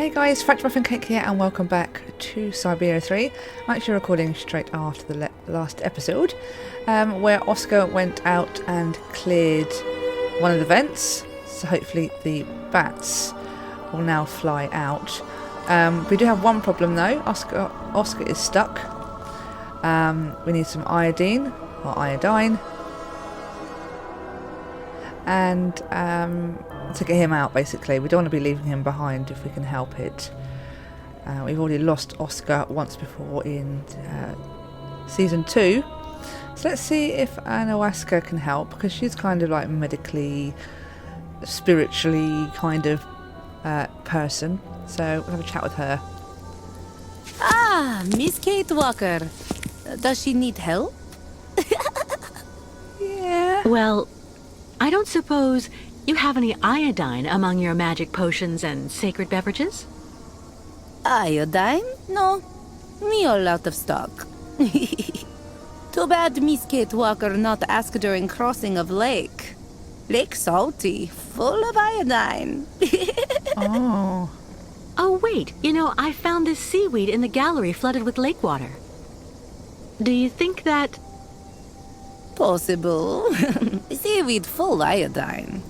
Hey guys, French Muffin Cake here and welcome back to Syberia 3. I'm actually recording straight after the last episode where Oscar went out and cleared one of the vents, so hopefully the bats will now fly out. We do have one problem though. Oscar is stuck. We need some iodine or iodine and to get him out basically. We don't want to be leaving him behind if we can help it. We've already lost Oscar once before in season 2, so let's see if ayahuasca can help, because she's kind of like medically, spiritually kind of person, so we'll have a chat with her. Ah, Miss Kate Walker. Does she need help? Yeah. Well, I don't suppose you have any iodine among your magic potions and sacred beverages? Iodine? No. We all out of stock. Too bad Miss Kate Walker not ask during crossing of lake. Lake salty, full of iodine. Oh. Oh, wait. You know, I found this seaweed in the gallery flooded with lake water. Do you think that... Possible. Seaweed full iodine.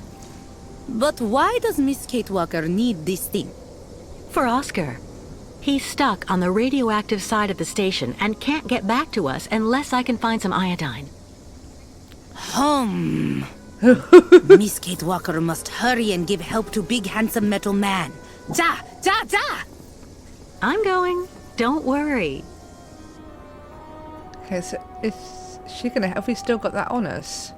But why does Miss Kate Walker need this thing? For Oscar. He's stuck on the radioactive side of the station and can't get back to us unless I can find some iodine. Miss Kate Walker must hurry and give help to big handsome metal man. Ja! Ja! Ja! I'm going. Don't worry. Okay, so is she gonna... have we still got that on us?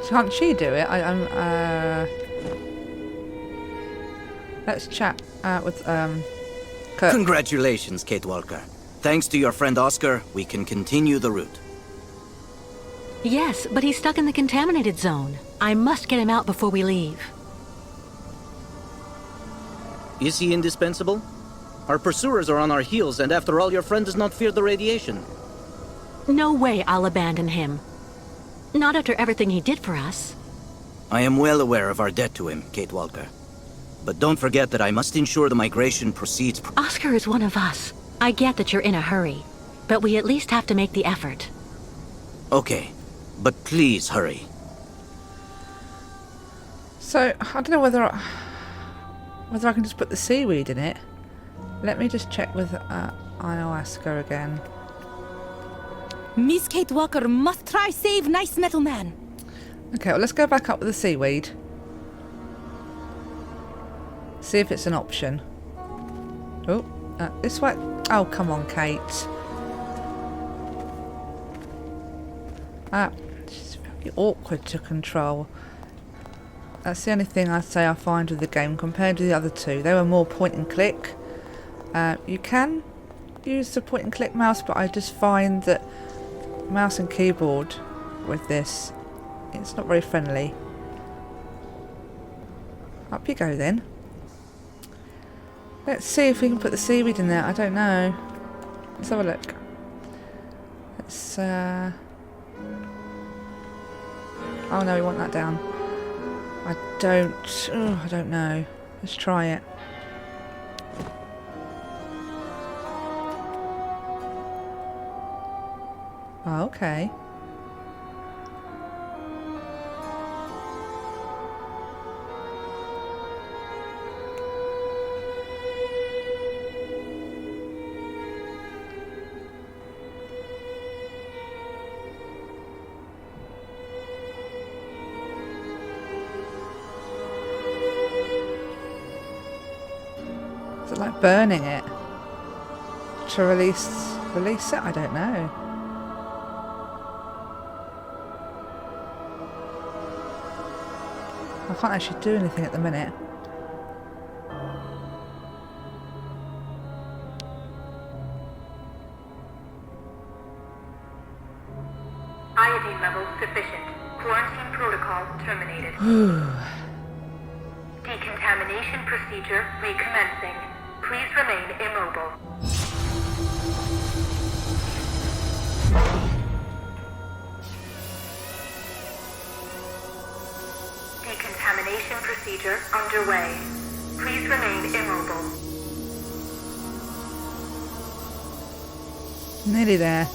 Can't she do it? Let's chat with Kurt. Congratulations, Kate Walker. Thanks to your friend Oscar, we can continue the route. Yes, but he's stuck in the contaminated zone. I must get him out before we leave. Is he indispensable? Our pursuers are on our heels, and after all, your friend does not fear the radiation. No way I'll abandon him. Not after everything he did for us. I am well aware of our debt to him, Kate Walker. But don't forget that I must ensure the migration proceeds. Oscar is one of us. I get that you're in a hurry, but we at least have to make the effort. Okay, but please hurry. So, I don't know whether I can just put the seaweed in it. Let me just check with ayahuasca again. Miss Kate Walker must try save nice metal man. Okay, well, let's go back up with the seaweed. See if it's an option. Oh, this way. Oh, come on, Kate. She's very awkward to control. That's the only thing I'd say I find with the game compared to the other two. They were more point and click. You can use the point and click mouse, but I just find that mouse and keyboard with this, it's not very friendly. Up you go then. Let's see if we can put the seaweed in there. I don't know. Let's have a look. Let's oh no, we want that down. I don't know. Let's try it. Oh, okay. Is it like burning it to release it? I don't know. I can't actually do anything at the minute. Iodine levels sufficient. Quarantine protocol terminated. Decontamination procedure recommencing. Please remain immobile. Decontamination procedure underway. Please remain immobile. Nearly there.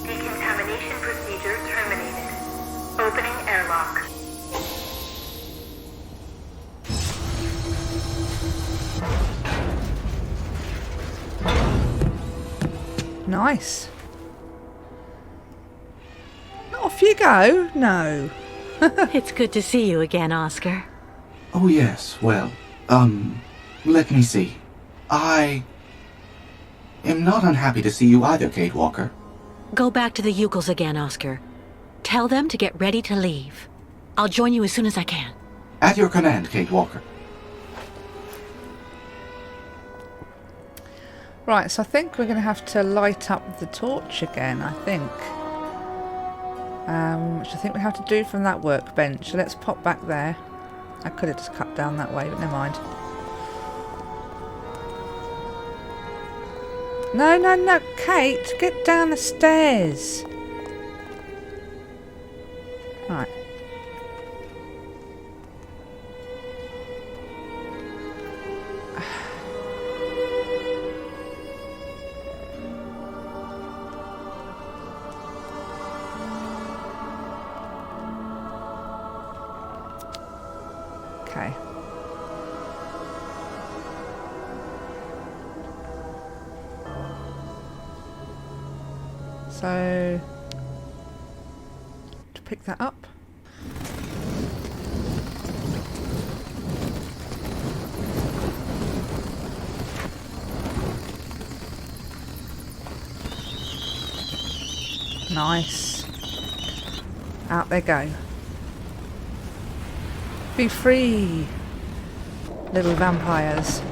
Decontamination procedure terminated. Opening airlock. Nice. Off you go. No. It's good to see you again, Oscar. Oh yes, well, let me see. I am not unhappy to see you either, Kate Walker. Go back to the Ukels again, Oscar. Tell them to get ready to leave. I'll join you as soon as I can. At your command, Kate Walker. Right, so I think we're going to have to light up the torch again, I think. Which I think we have to do from that workbench. So let's pop back there. I could have just cut down that way, but never mind. No, no, no, Kate, get down the stairs. Right. Okay. So, to pick that up. Nice. Out they go. Be free, little vampires.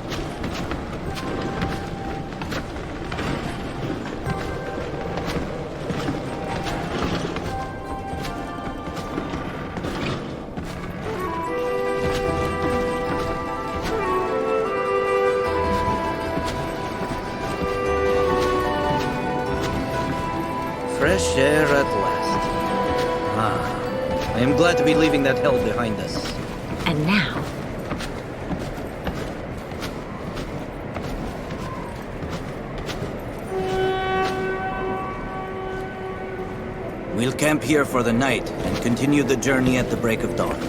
Fresh air at last. I am glad to be leaving that hell behind us. And now, We'll camp here for the night and continue the journey at the break of dawn.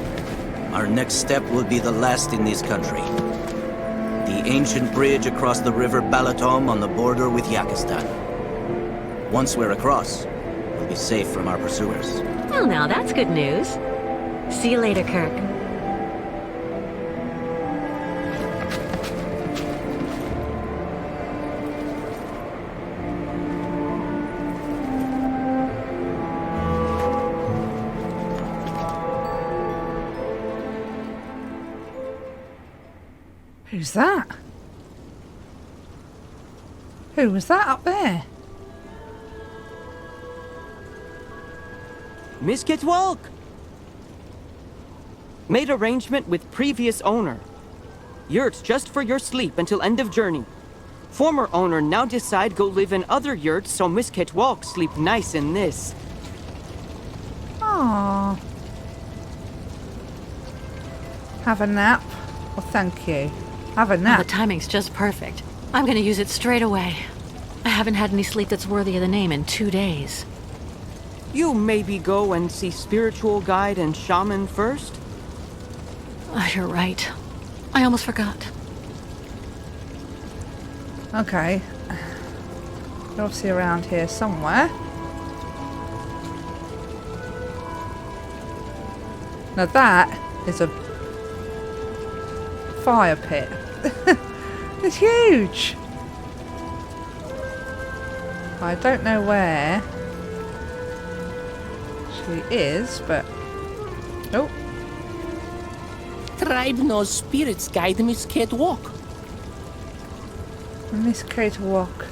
Our next step will be the last in this country. The ancient bridge across the river Balatom on the border with Yakistan. Once we're across, we'll be safe from our pursuers. well, now that's good news. See you later, Kirk. Who's that? Who was that up there? Miss Kitwalk! Made arrangement with previous owner. Yurts just for your sleep until end of journey. Former owner now decide go live in other yurts so Miss Kitwalk sleep nice in this. Aww. Have a nap? Well, thank you. Have a The nap. timing's just perfect. I'm gonna use it straight away. I haven't had any sleep that's worthy of the name in 2 days. You maybe go and see spiritual guide and shaman first? Oh, you're right. I almost forgot. Okay. They're obviously around here somewhere. Now that is a fire pit. It's huge. I don't know where she is, but oh, Tribe knows spirits guide Miss Kate walk. Miss Kate walk.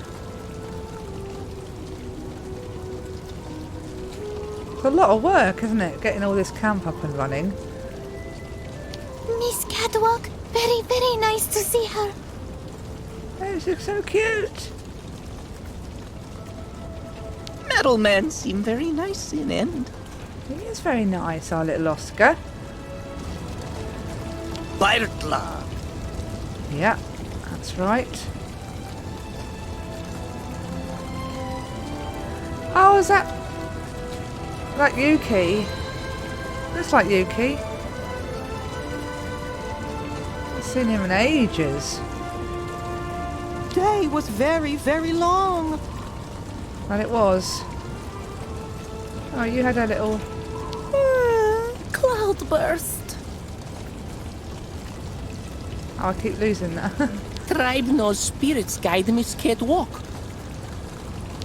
It's a lot of work, isn't it? Getting all this camp up and running. Miss Catwalk, very, very nice to see her. Oh, she looks so cute. Metal men seem very nice in end. He is very nice, our little Oscar. Bairtla. Yeah, that's right. Oh, is that like Yuki? Looks like Yuki. I've seen him in ages. Day was very, very long. Well, it was. Oh, you had a little... Cloudburst. Oh, I keep losing that. Tribe knows spirits guide Miss Kate walk.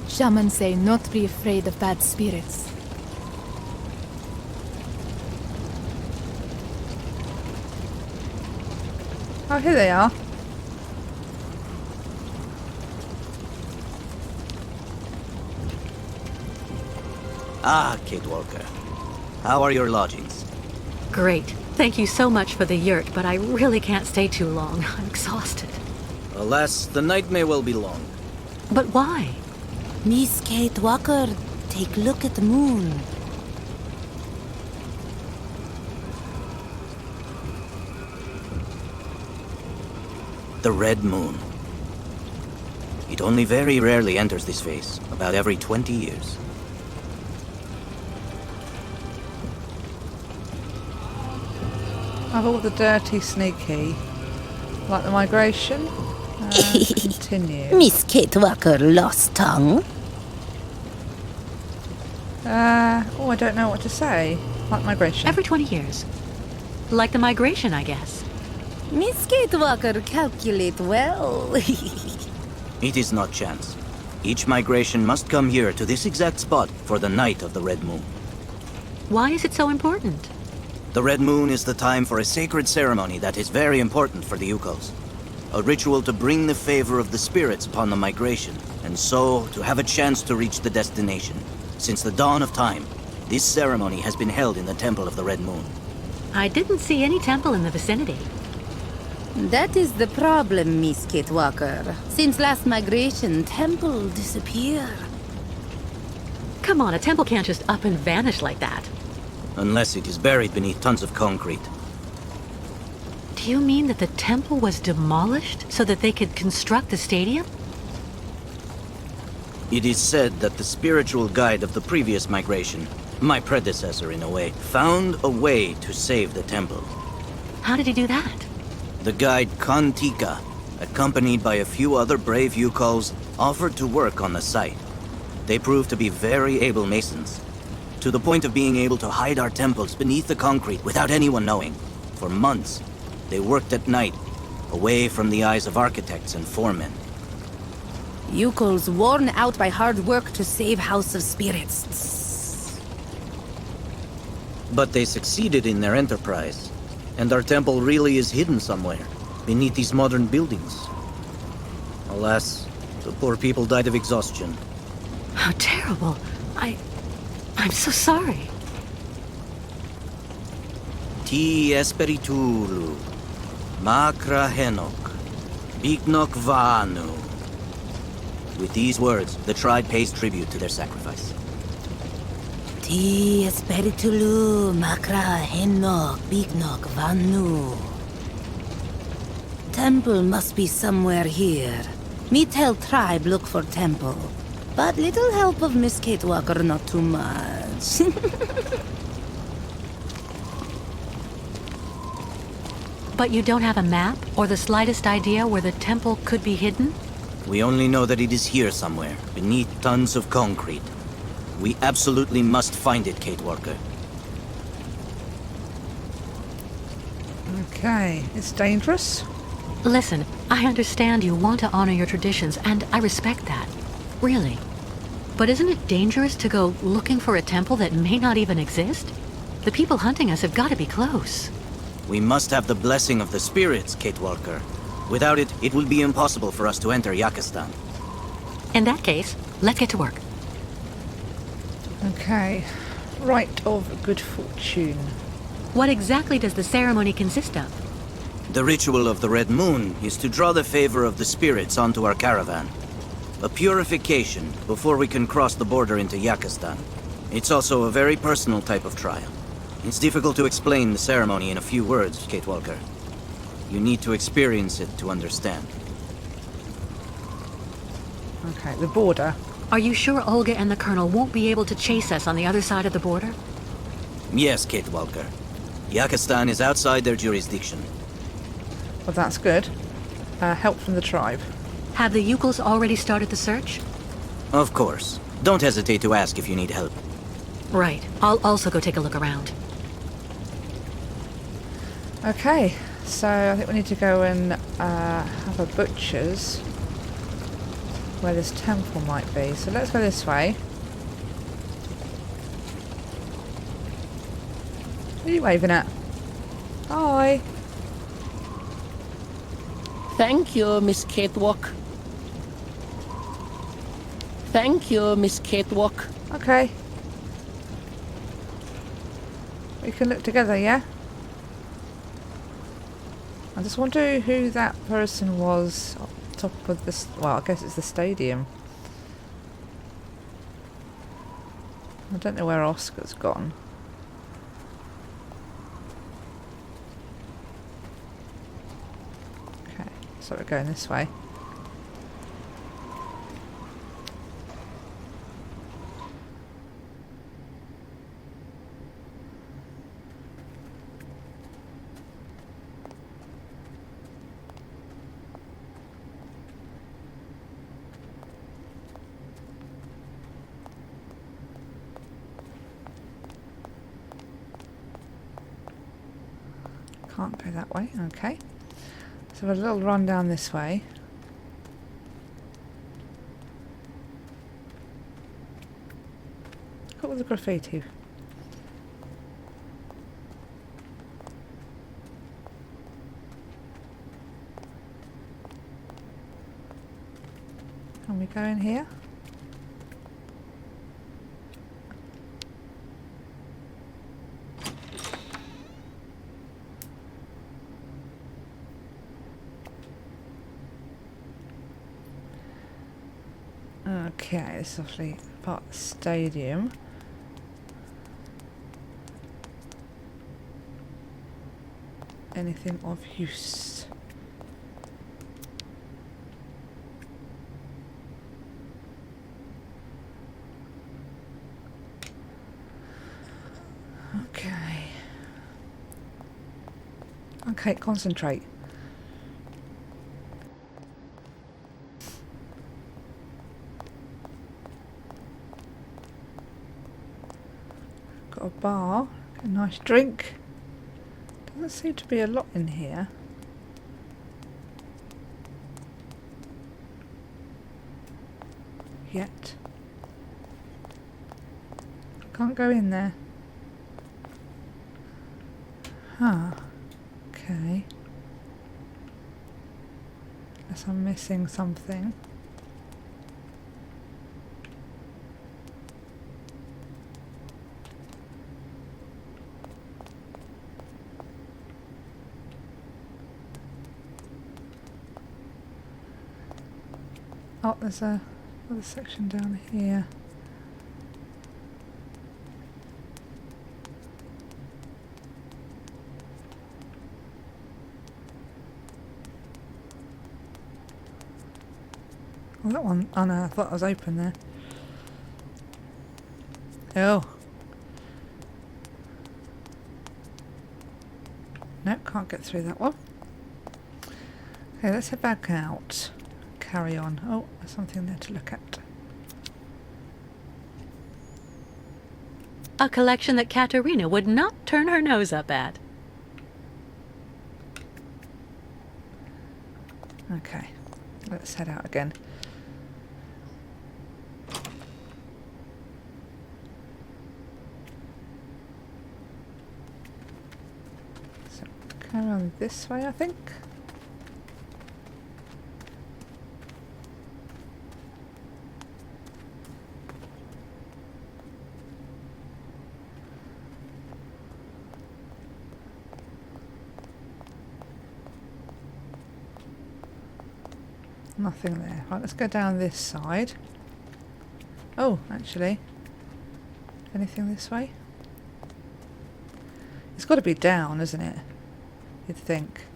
Shamans say not be afraid of bad spirits. Oh, here they are. Ah, Kate Walker. How are your lodgings? Great. Thank you so much for the yurt, but I really can't stay too long. I'm exhausted. Alas, the night may well be long. But why? Miss Kate Walker, take look at the moon. The Red Moon. It only very rarely enters this phase, about every 20 years. I've all the dirty, sneaky. Like the migration. Continue. Miss Kate Walker lost tongue. Oh, I don't know what to say. Like migration. Every 20 years. Like the migration, I guess. Miss Kate Walker calculate well. It is not chance. Each migration must come here to this exact spot for the night of the Red Moon. Why is it so important? The Red Moon is the time for a sacred ceremony that is very important for the Yukos. A ritual to bring the favor of the spirits upon the migration, and so to have a chance to reach the destination. Since the dawn of time, this ceremony has been held in the Temple of the Red Moon. I didn't see any temple in the vicinity. That is the problem, Miss Kate Walker. Since last migration, temple disappear. Come on, a temple can't just up and vanish like that. Unless it is buried beneath tons of concrete. Do you mean that the temple was demolished so that they could construct the stadium? It is said that the spiritual guide of the previous migration, my predecessor in a way, found a way to save the temple. How did he do that? The guide Kantika, accompanied by a few other brave Yukos, offered to work on the site. They proved to be very able masons, to the point of being able to hide our temples beneath the concrete without anyone knowing. For months, they worked at night, away from the eyes of architects and foremen. Yukos worn out by hard work to save House of Spirits. But they succeeded in their enterprise, and our temple really is hidden somewhere, beneath these modern buildings. Alas, the poor people died of exhaustion. How terrible. I'm so sorry. Ti Espiritulu, Makra Henok, Bignok Vanu. With these words, the tribe pays tribute to their sacrifice. Ti Espiritulu Makra Henok Bignok Vanu. Temple must be somewhere here. Me tell tribe look for temple. But little help of Miss Kate Walker, not too much. But you don't have a map or the slightest idea where the temple could be hidden? We only know that it is here somewhere, beneath tons of concrete. We absolutely must find it, Kate Walker. Okay, it's dangerous. Listen, I understand you want to honor your traditions, and I respect that. Really. But isn't it dangerous to go looking for a temple that may not even exist? The people hunting us have got to be close. We must have the blessing of the spirits, Kate Walker. Without it, it will be impossible for us to enter Yakistan. In that case, let's get to work. Okay. Rite of good fortune. What exactly does the ceremony consist of? The ritual of the Red Moon is to draw the favor of the spirits onto our caravan. A purification before we can cross the border into Yakistan. It's also a very personal type of trial. It's difficult to explain the ceremony in a few words, Kate Walker. You need to experience it to understand. Okay, the border. Are you sure Olga and the Colonel won't be able to chase us on the other side of the border? Yes, Kate Walker. Yakistan is outside their jurisdiction. Well, that's good. Help from the tribe. Have the Yukels already started the search? Of course. Don't hesitate to ask if you need help. Right. I'll also go take a look around. Okay, so I think we need to go and have a butcher's where this temple might be. So let's go this way. What are you waving at? Hi. Thank you, Miss Catewalk. Thank you, Miss Catewalk. Okay. We can look together, yeah? I just wonder who that person was up top of this. Well, I guess it's the stadium. I don't know where Oscar's gone. Okay, so we're going this way. Can't go that way, okay. So a little run down this way. Look at the graffiti. Can we go in here? Okay, this is obviously part of the stadium. Anything of use? Okay. Okay, concentrate. Got a bar, a nice drink. Doesn't seem to be a lot in here. Yet. Can't go in there. Huh. Okay. Unless I'm missing something. Oh, there's another section down here. Oh, that one. Oh no, I thought I was open there. Oh. Nope, can't get through that one. Okay, let's head back out. Carry on. Oh, there's something there to look at. A collection that Katerina would not turn her nose up at. Okay, let's head out again. So, carry on this way, I think. Nothing there. Right, let's go down this side. Oh, actually. Anything this way? It's got to be down, isn't it? You'd think.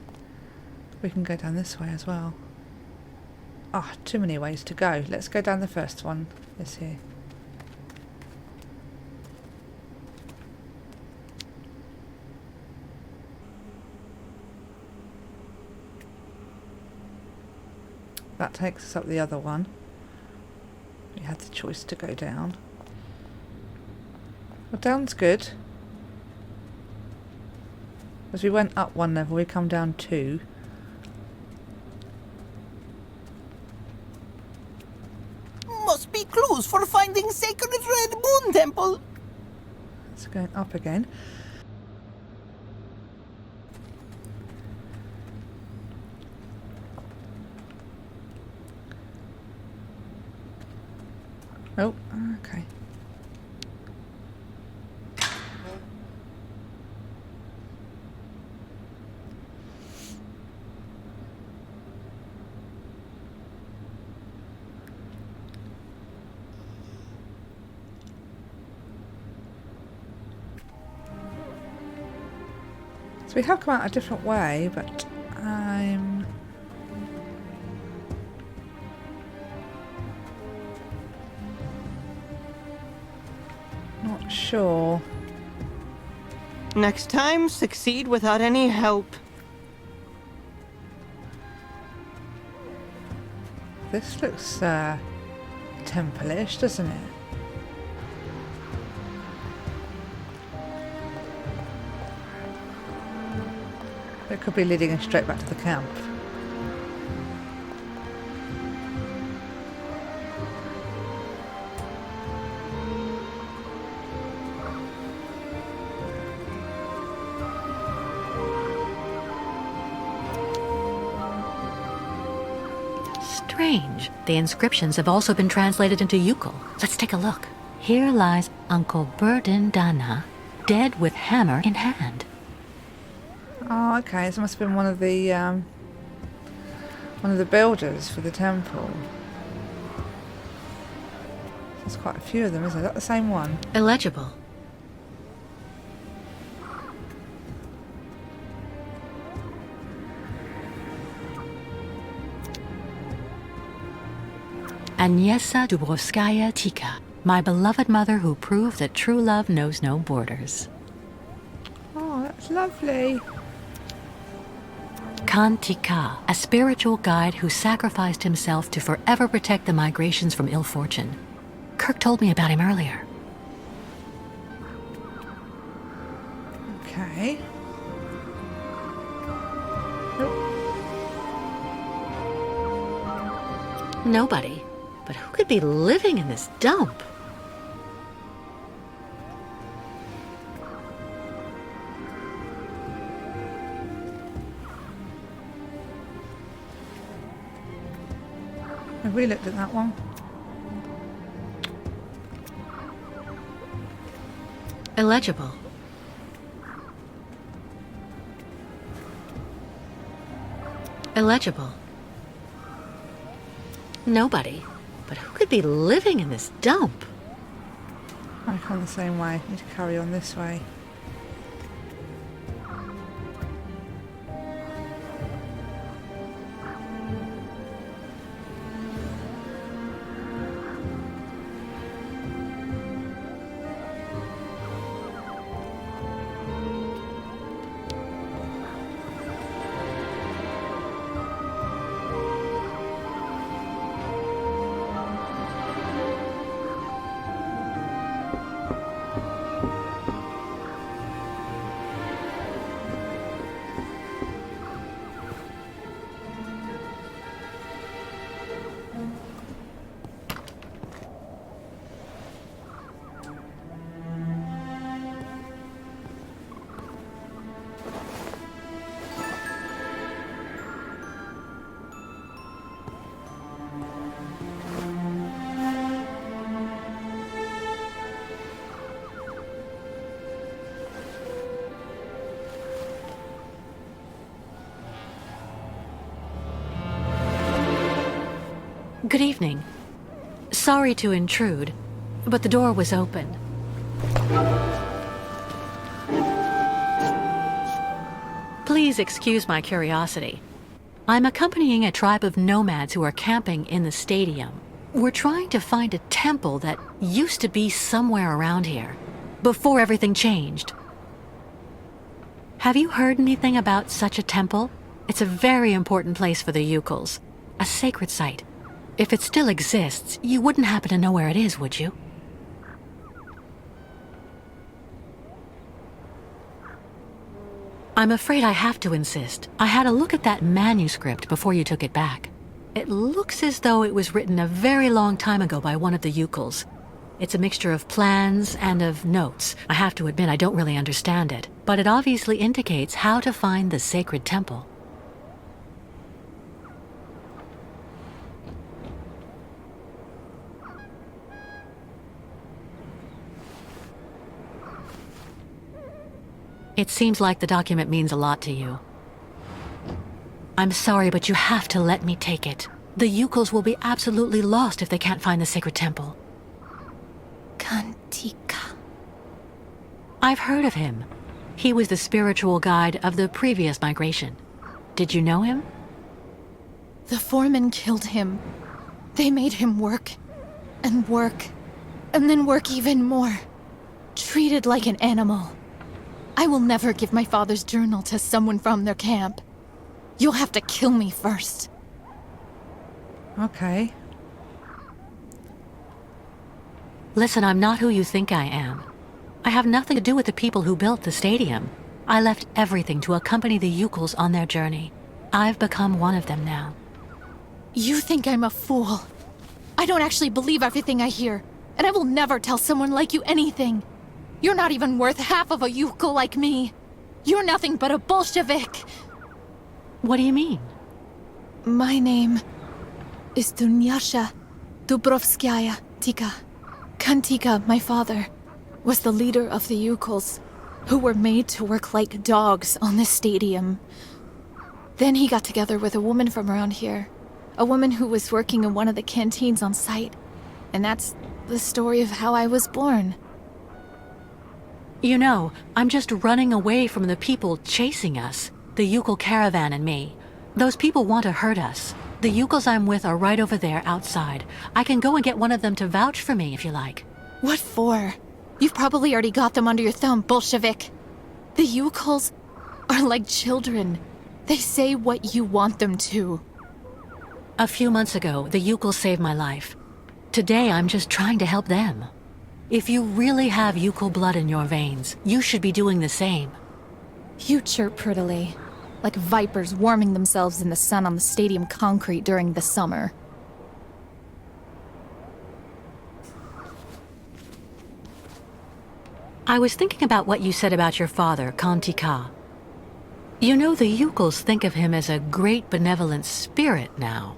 We can go down this way as well. Ah, too many ways to go. Let's go down the first one. This here. That takes us up the other one. We had the choice to go down. Well, down's good. As we went up one level, we come down two. Must be clues for finding Sacred Red Moon Temple. It's going up again. Oh, okay. So we have come out a different way, but I'm not sure. Next time, succeed without any help. This looks temple-ish, doesn't it? It could be leading us straight back to the camp. Strange. The inscriptions have also been translated into Yukon. Let's take a look. Here lies Uncle Burden Dana, dead with hammer in hand. Oh, okay. This must have been one of the builders for the temple. There's quite a few of them, isn't it? Is that the same one? Illegible. Agnieszka Dubrovskaya Tika, my beloved mother who proved that true love knows no borders. Oh, that's lovely. Khan Tika, a spiritual guide who sacrificed himself to forever protect the migrations from ill fortune. Kirk told me about him earlier. Okay. Nobody. But who could be living in this dump? Have we looked at that one? Illegible. Illegible. Nobody. But who could be living in this dump? I've gone the same way. Need to carry on this way. Good evening. Sorry to intrude, but the door was open. Please excuse my curiosity. I'm accompanying a tribe of nomads who are camping in the stadium. We're trying to find a temple that used to be somewhere around here, before everything changed. Have you heard anything about such a temple? It's a very important place for the Ukals, a sacred site. If it still exists, you wouldn't happen to know where it is, would you? I'm afraid I have to insist. I had a look at that manuscript before you took it back. It looks as though it was written a very long time ago by one of the Ukals. It's a mixture of plans and of notes. I have to admit I don't really understand it, but it obviously indicates how to find the sacred temple. It seems like the document means a lot to you. I'm sorry, but you have to let me take it. The Ukals will be absolutely lost if they can't find the sacred temple. Kantika. I've heard of him. He was the spiritual guide of the previous migration. Did you know him? The foreman killed him. They made him work, and then work even more. Treated like an animal. I will never give my father's journal to someone from their camp. You'll have to kill me first. Okay. Listen, I'm not who you think I am. I have nothing to do with the people who built the stadium. I left everything to accompany the Ukals on their journey. I've become one of them now. You think I'm a fool. I don't actually believe everything I hear, and I will never tell someone like you anything. You're not even worth half of a Ukal like me. You're nothing but a Bolshevik. What do you mean? My name is Dunyasha Dubrovskaya Tika. Kantika, my father, was the leader of the Ukals, who were made to work like dogs on this stadium. Then he got together with a woman from around here, a woman who was working in one of the canteens on site. And that's the story of how I was born. You know, I'm just running away from the people chasing us. The Ukal caravan and me. Those people want to hurt us. The Ukals I'm with are right over there outside. I can go and get one of them to vouch for me if you like. What for? You've probably already got them under your thumb, Bolshevik. The Ukals are like children. They say what you want them to. A few months ago, the Ukals saved my life. Today, I'm just trying to help them. If you really have Ukal blood in your veins, you should be doing the same. You chirp prettily, like vipers warming themselves in the sun on the stadium concrete during the summer. I was thinking about what you said about your father, Kantika. You know, the Ukals think of him as a great benevolent spirit now,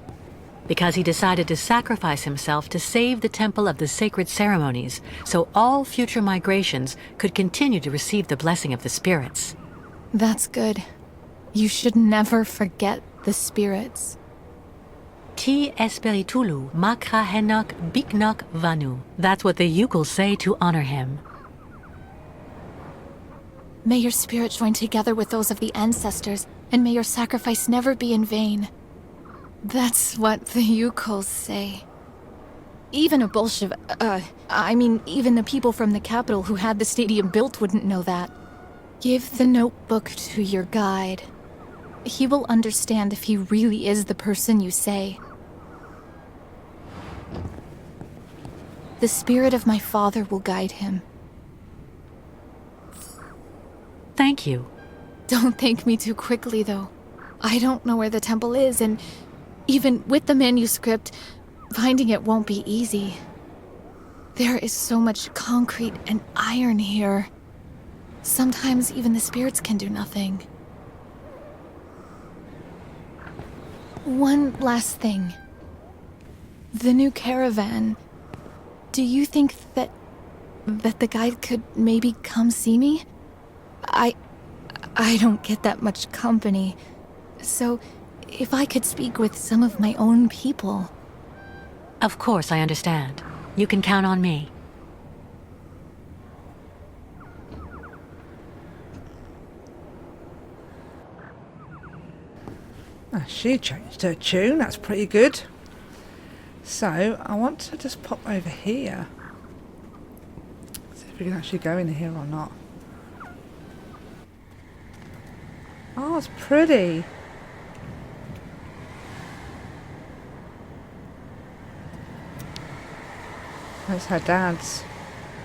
because he decided to sacrifice himself to save the temple of the sacred ceremonies, so all future migrations could continue to receive the blessing of the spirits. That's good. You should never forget the spirits. Ti Espiritulu Makra Henok Biknok Vanu. That's what the Ukals say to honor him. May your spirit join together with those of the ancestors, and may your sacrifice never be in vain. That's what the Ukals say. Even a Bolshevik, even the people from the capital who had the stadium built wouldn't know that. Give the notebook to your guide. He will understand if he really is the person you say. The spirit of my father will guide him. Thank you. Don't thank me too quickly, though. I don't know where the temple is, and even with the manuscript, finding it won't be easy. There is so much concrete and iron here. Sometimes even the spirits can do nothing. One last thing. The new caravan. Do you think that the guide could maybe come see me? I don't get that much company. So, if I could speak with some of my own people. Of course, I understand. You can count on me. Ah, she changed her tune. That's pretty good. So, I want to just pop over here. See if we can actually go in here or not. Oh, it's pretty. That's her dad's.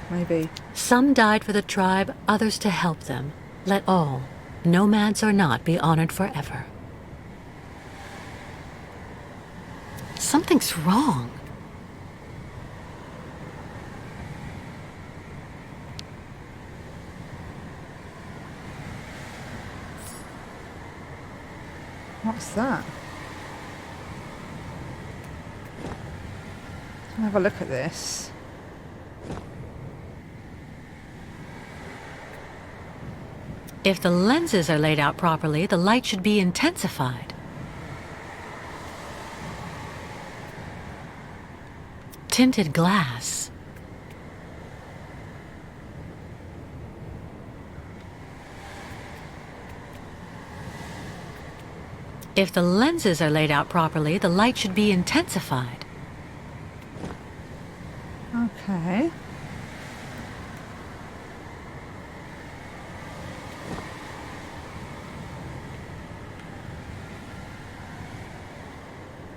Maybe. Some died for the tribe, others to help them. Let all, nomads or not, be honored forever. Something's wrong. What's that? Let's have a look at this. If the lenses are laid out properly, the light should be intensified. Tinted glass. If the lenses are laid out properly, the light should be intensified. Okay.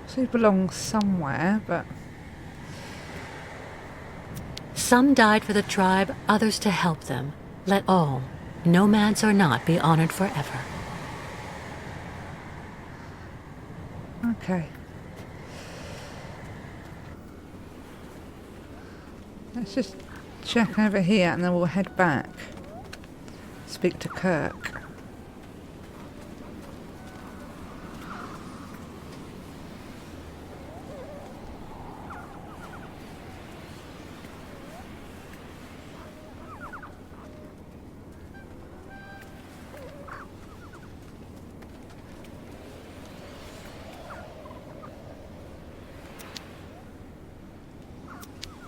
So it belongs somewhere, but... Some died for the tribe, others to help them. Let all, nomads or not, be honored forever. Okay. Let's just check over here and then we'll head back. Speak to Kirk.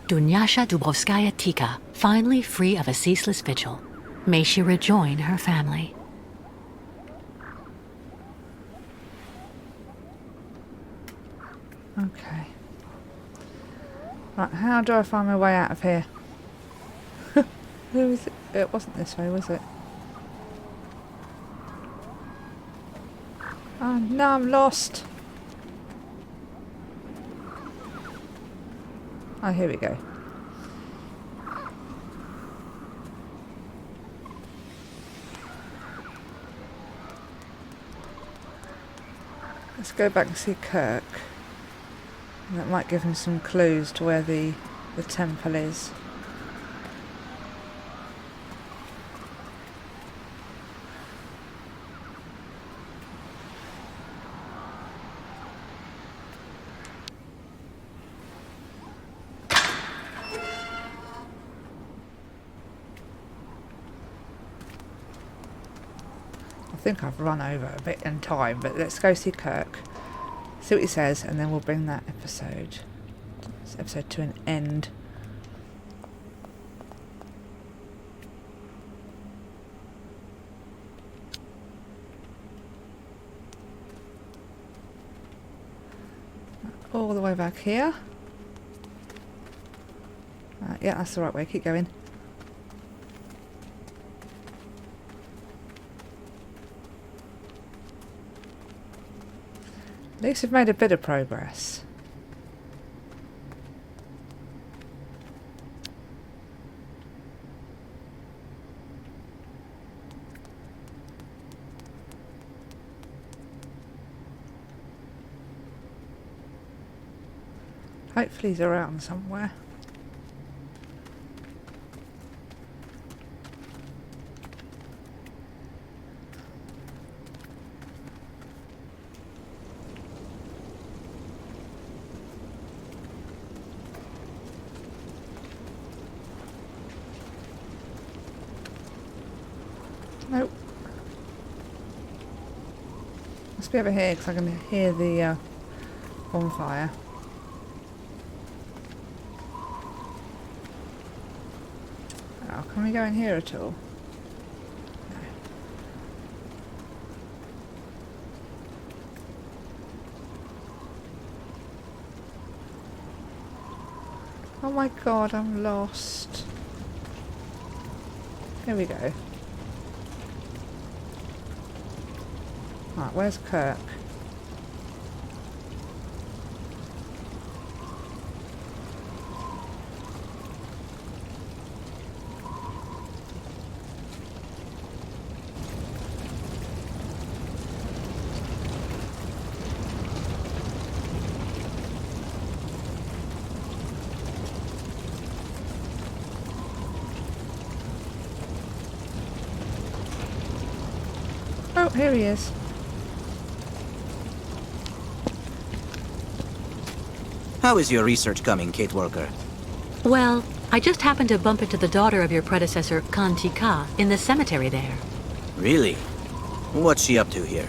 Dunyasha Dubrovskaya Tika, finally free of a ceaseless vigil. May she rejoin her family. Okay. Right, how do I find my way out of here? Who was it? It wasn't this way, was it? Oh no, I'm lost. Oh, here we go. Let's go back and see Kirk. That might give him some clues to where the temple is. I think I've run over a bit in time, but let's go see Kirk, see what he says, and then we'll bring that this episode to an end. All the way back here. Yeah, that's the right way, keep going. At least we've made a bit of progress. Hopefully he's around somewhere. Nope. Must be over here because I can hear the bonfire. Oh, can we go in here at all? No. Oh my god, I'm lost. Here we go. Right, where's Kirk? Oh, here he is. How is your research coming, Kate Walker? Well, I just happened to bump into the daughter of your predecessor, Kantika, in the cemetery there. Really? What's she up to here?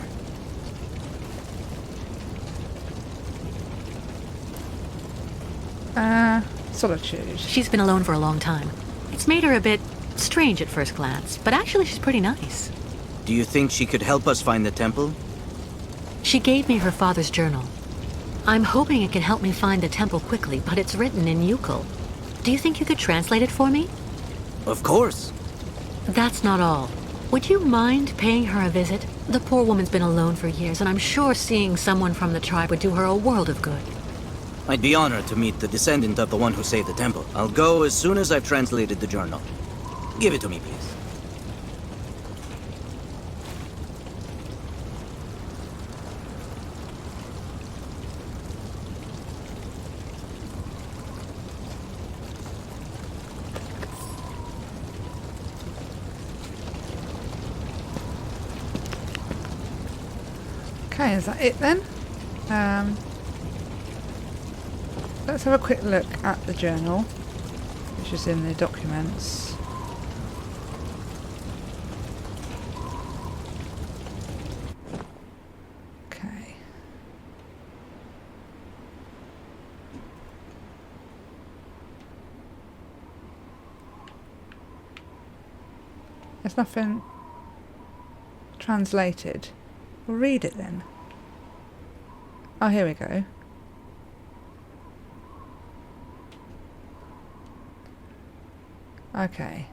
Solitude. She's been alone for a long time. It's made her a bit strange at first glance, but actually she's pretty nice. Do you think she could help us find the temple? She gave me her father's journal. I'm hoping it can help me find the temple quickly, but it's written in Ukul. Do you think you could translate it for me? Of course. That's not all. Would you mind paying her a visit? The poor woman's been alone for years, and I'm sure seeing someone from the tribe would do her a world of good. I'd be honored to meet the descendant of the one who saved the temple. I'll go as soon as I've translated the journal. Give it to me, please. Okay, is that it then? Let's have a quick look at the journal, which is in the documents. Okay. There's nothing translated. We'll read it then. Oh, here we go. Okay.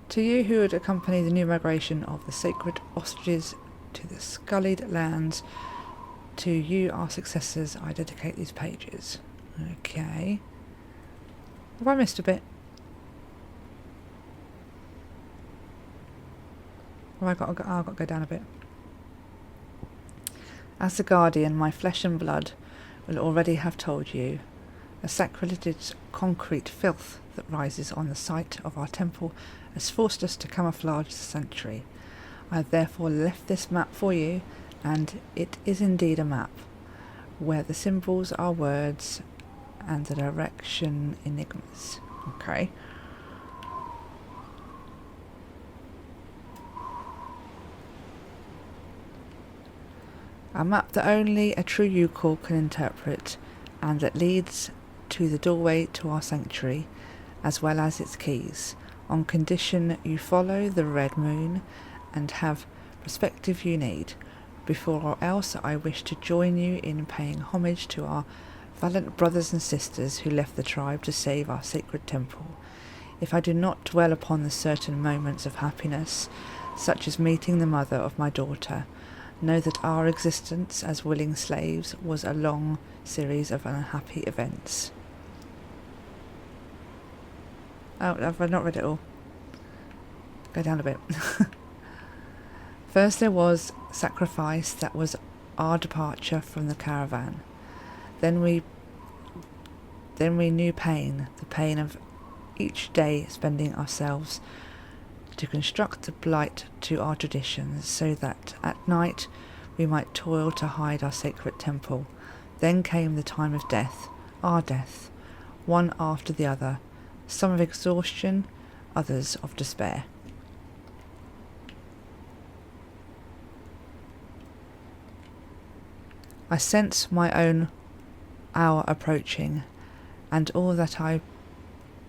To you who would accompany the new migration of the sacred ostriches to the scullied lands, to you, our successors, I dedicate these pages. Okay. Have I missed a bit? Have I got to go down a bit. As the guardian, my flesh and blood will already have told you, a sacrilegious concrete filth that rises on the site of our temple has forced us to camouflage the sanctuary. I have therefore left this map for you, and it is indeed a map, where the symbols are words and the direction enigmas. Okay. A map that only a true Ukul can interpret, and that leads to the doorway to our sanctuary, as well as its keys, on condition you follow the red moon and have perspective you need. Before or else I wish to join you in paying homage to our valiant brothers and sisters who left the tribe to save our sacred temple. If I do not dwell upon the certain moments of happiness, such as meeting the mother of my daughter, know that our existence as willing slaves was a long series of unhappy events. Oh, have I not read it all? Go down a bit. First there was sacrifice, that was our departure from the caravan. Then we knew pain, the pain of each day spending ourselves to construct the blight to our traditions, so that at night we might toil to hide our sacred temple. Then came the time of death, our death, one after the other, some of exhaustion, others of despair. I sense my own hour approaching, and all that I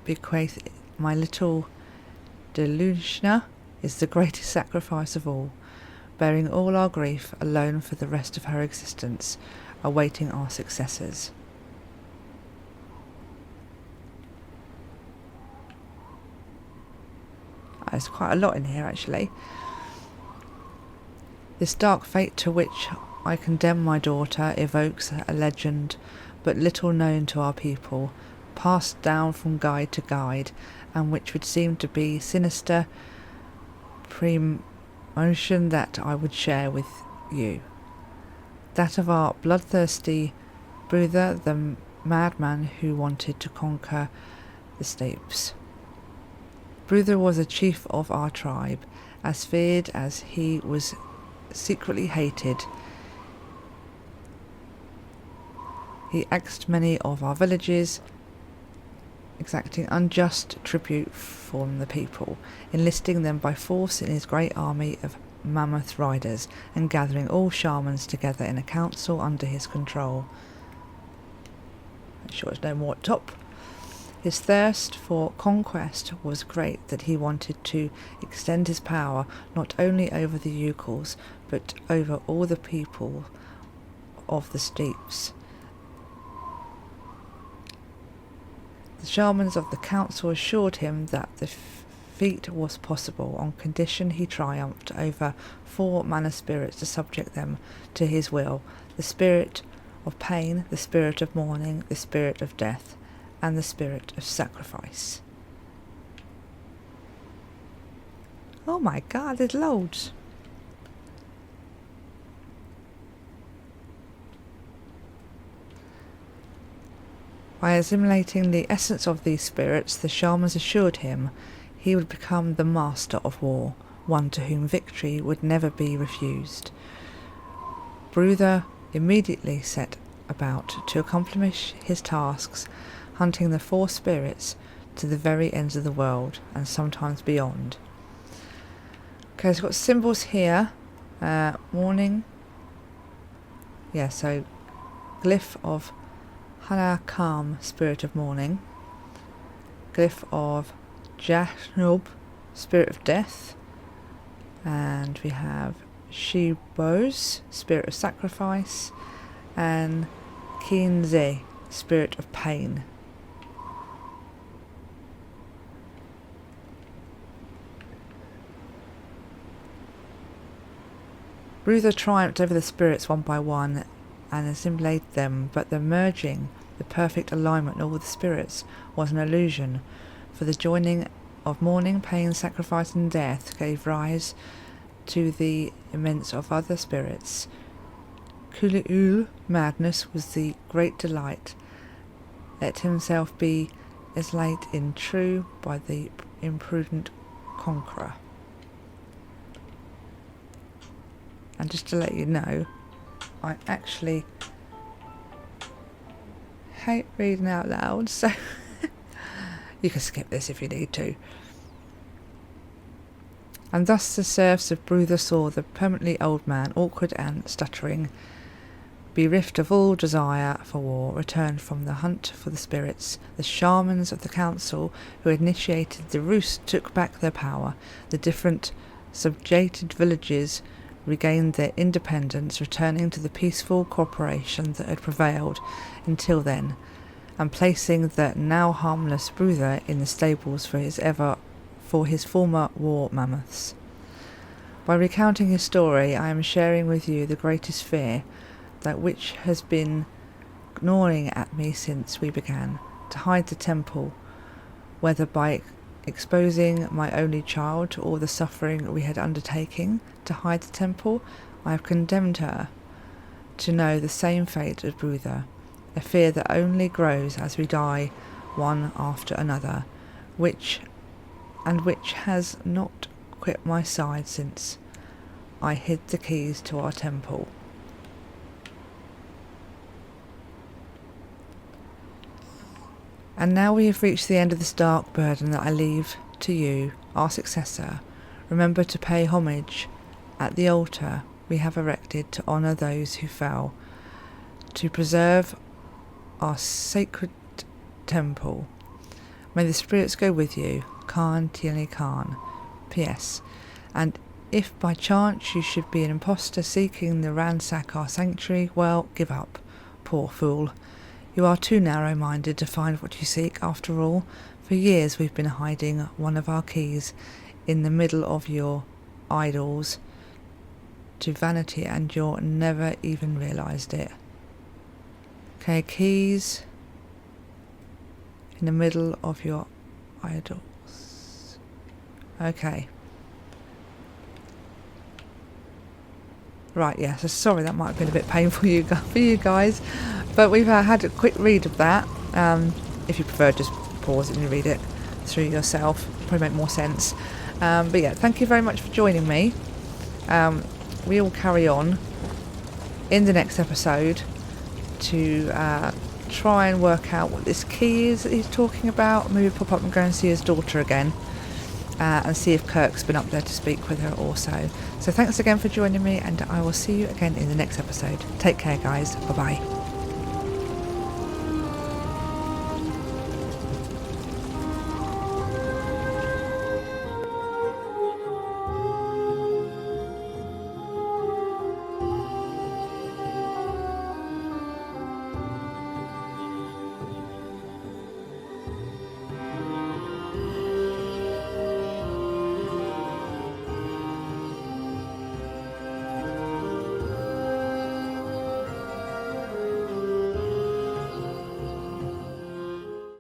bequeath my little Delushna is the greatest sacrifice of all, bearing all our grief alone for the rest of her existence, awaiting our successors. There's quite a lot in here, actually. This dark fate to which I condemn my daughter evokes a legend but little known to our people, passed down from guide to guide, and which would seem to be sinister premonition that I would share with you. That of our bloodthirsty brother, the madman who wanted to conquer the steppes. Brother was a chief of our tribe, as feared as he was secretly hated. He axed many of our villages, exacting unjust tribute from the people, enlisting them by force in his great army of mammoth riders, and gathering all shamans together in a council under his control. I'm sure there's no more at top. His thirst for conquest was great, that he wanted to extend his power not only over the Ukals, but over all the people of the steppes. The shamans of the council assured him that the feat was possible on condition he triumphed over 4 mana spirits to subject them to his will: the spirit of pain, the spirit of mourning, the spirit of death, and the spirit of sacrifice. Oh my god, there's loads. By assimilating the essence of these spirits, the shamans assured him he would become the master of war, one to whom victory would never be refused. Bruther immediately set about to accomplish his tasks, hunting the 4 spirits to the very ends of the world, and sometimes beyond. Okay, so it's got symbols here. Morning. Yeah, so glyph of Hanakam, spirit of mourning. Glyph of Jahnub, spirit of death. And we have Shibos, spirit of sacrifice. And Kinze, spirit of pain. Bruther triumphed over the spirits one by one and assimilated them, but the merging, the perfect alignment of all the spirits, was an illusion, for the joining of mourning, pain, sacrifice and death gave rise to the immense of other spirits. Kuli'ul, madness, was the great delight. Let himself be as late in true by the imprudent conqueror. And just to let you know, I actually hate reading out loud, so you can skip this if you need to. And thus the serfs of Bruther saw the permanently old man, awkward and stuttering, bereft of all desire for war, returned from the hunt for the spirits. The shamans of the council who initiated the ruse took back their power. The different subjugated villages regained their independence, returning to the peaceful cooperation that had prevailed until then, and placing the now harmless Bruther in the stables for his former war mammoths. By recounting his story, I am sharing with you the greatest fear, that which has been gnawing at me since we began, to hide the temple, whether by exposing my only child to all the suffering we had undertaken to hide the temple. I have condemned her to know the same fate as Bruther, a fear that only grows as we die one after another, which has not quit my side since I hid the keys to our temple. And now we have reached the end of this dark burden that I leave to you, our successor. Remember to pay homage at the altar we have erected to honour those who fell, to preserve our sacred temple. May the spirits go with you. Khan Tieni Khan. P.S. And if by chance you should be an impostor seeking to ransack our sanctuary, well, give up, poor fool. You are too narrow-minded to find what you seek after all. For years we've been hiding one of our keys in the middle of your idols to vanity, and you'll never even realised it. Okay, keys in the middle of your idols. Okay. Right, yeah, so sorry that might have been a bit painful for you guys, but we've had a quick read of that. If you prefer, just pause it and read it through yourself. Probably make more sense. But yeah, thank you very much for joining me. We will carry on in the next episode to try and work out what this key is that he's talking about. Maybe pop up and go and see his daughter again, and see if Kirk's been up there to speak with her also. So thanks again for joining me, and I will see you again in the next episode. Take care, guys. Bye bye.